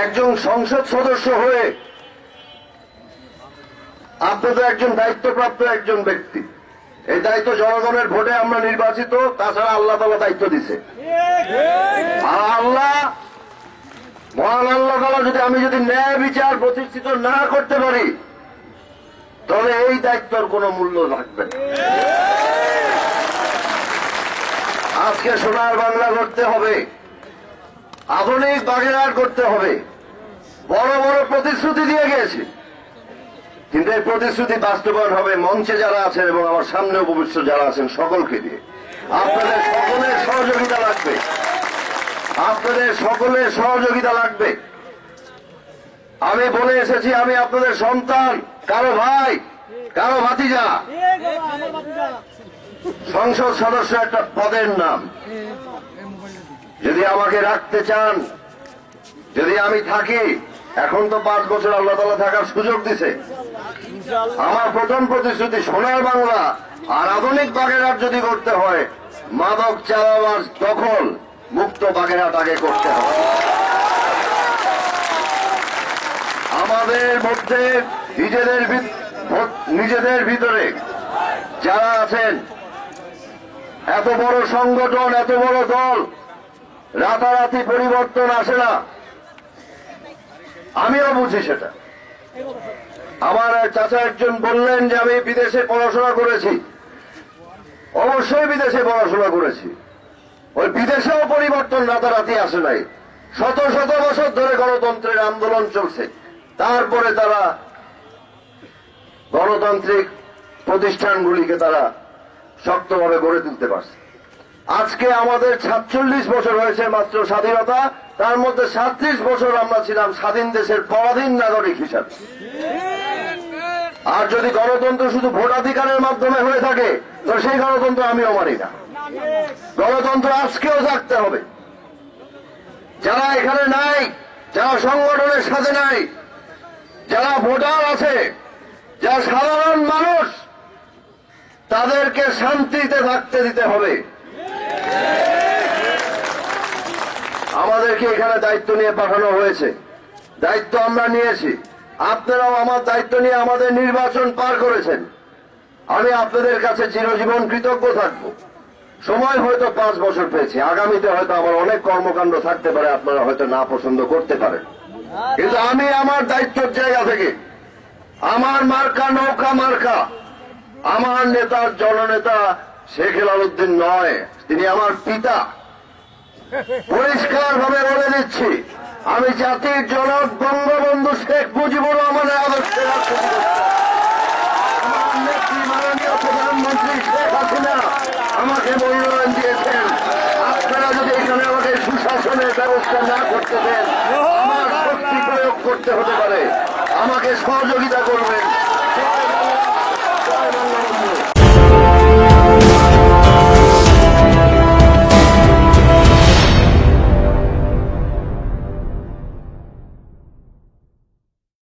একজন সংসদ সদস্য হয়ে আপনি তো একজন দায়িত্বপ্রাপ্ত একজন ব্যক্তি। এই দায়িত্ব জনগণের ভোটে আমরা নির্বাচিত, তাছাড়া আল্লাহ তাআলা দায়িত্ব দিছে। আর মহান আল্লাহ তাআলা আমি যদি ন্যায় বিচার প্রতিষ্ঠিত না করতে পারি, তবে এই দায়িত্বের কোনো মূল্য থাকবে না। আজকে সোনার বাংলা করতে হবে, আধুনিক বাগেরহাট করতে হবে। বড় বড় প্রতিশ্রুতি দিয়ে গিয়েছে, কিন্তু এই প্রতিশ্রুতি বাস্তবায়ন হবে মঞ্চে যারা আছেন এবং আমার সামনে উপবিষ্ট যারা আছেন সকলকে দিয়ে। আপনাদের সকলের সহযোগিতা লাগবে, আপনাদের সকলের সহযোগিতা লাগবে। আমি বলে এসেছি, আমি আপনাদের সন্তান, কারো ভাই, কারো ভাতিজা। সংসদ সদস্য একটা পদের নাম। যদি আমাকে রাখতে চান, যদি আমি থাকি, এখন তো 5 বছর আল্লাহ তাআলা থাকার সুযোগ দিছে। আমার প্রথম প্রতিশ্রুতি সোনার বাংলা আর আধুনিক বাগেরহাট যদি করতে হয়, মাদক চালাবার দখল মুক্ত বাগেরহাট আগে করতে হবে। আমাদের মধ্যে নিজেদের ভিতরে যারা আছেন, এত বড় সংগঠন, এত বড় দল, রাতারাতি পরিবর্তন আসে না। আমিও বুঝি সেটা। আমার চাচা একজন বললেন যে আমি বিদেশে পড়াশোনা করেছি। অবশ্যই বিদেশে পড়াশোনা করেছি। ওই বিদেশেও পরিবর্তন রাতারাতি আসে নাই। শত শত বছর ধরে গণতন্ত্রের আন্দোলন চলছে, তারপরে তারা গণতান্ত্রিক প্রতিষ্ঠানগুলিকে তারা শক্তভাবে গড়ে তুলতে পারছে। আজকে আমাদের 46 বছর হয়েছে মাত্র স্বাধীনতা, তার মধ্যে 37 বছর আমরা ছিলাম স্বাধীন দেশের পরাধীন নাগরিক হিসাবে। আর যদি গণতন্ত্র শুধু ভোটাধিকারের মাধ্যমে হয়ে থাকে, তো সেই গণতন্ত্র আমিও মানি না। গণতন্ত্র আজকেও থাকতে হবে। যারা এখানে নাই, যারা সংগঠনের সাথে নাই, যারা ভোটার আছে, যারা সাধারণ মানুষ, তাদেরকে শান্তিতে থাকতে দিতে হবে। আমাদেরকে এখানে দায়িত্ব নিয়ে পাঠানো হয়েছে, দায়িত্ব আমরা নিয়েছি। আপনারাও আমার দায়িত্ব নিয়ে আমাদের নির্বাচন পার করেছেন। আমি আপনাদের কাছে চিরজীবন কৃতজ্ঞ থাকব। সময় হয়তো 5 বছর পেয়েছি, আগামীতে হয়তো আমার অনেক কর্মকাণ্ড থাকতে পারে, আপনারা হয়তো না পছন্দ করতে পারেন, কিন্তু আমি আমার দায়িত্বের জায়গা থেকে, আমার মার্কা নৌকা মার্কা, আমার নেতার জননেতা শেখ হেলাল উদ্দিন নয়, তিনি আমার পিতা। পরিষ্কার ভাবে বলে দিচ্ছি, আমি জাতির জনক বঙ্গবন্ধু শেখ মুজিবুর রহমানের আদর্শে আমার নেত্রী মাননীয় প্রধানমন্ত্রী শেখ হাসিনা আমাকে মূল্যায়ন দিয়েছেন। আপনারা যদি এখানে আমাকে সুশাসনের ব্যবস্থা না করতে দেন, আমার শক্তি প্রয়োগ করতে হতে পারে। আমাকে সহযোগিতা করবেন।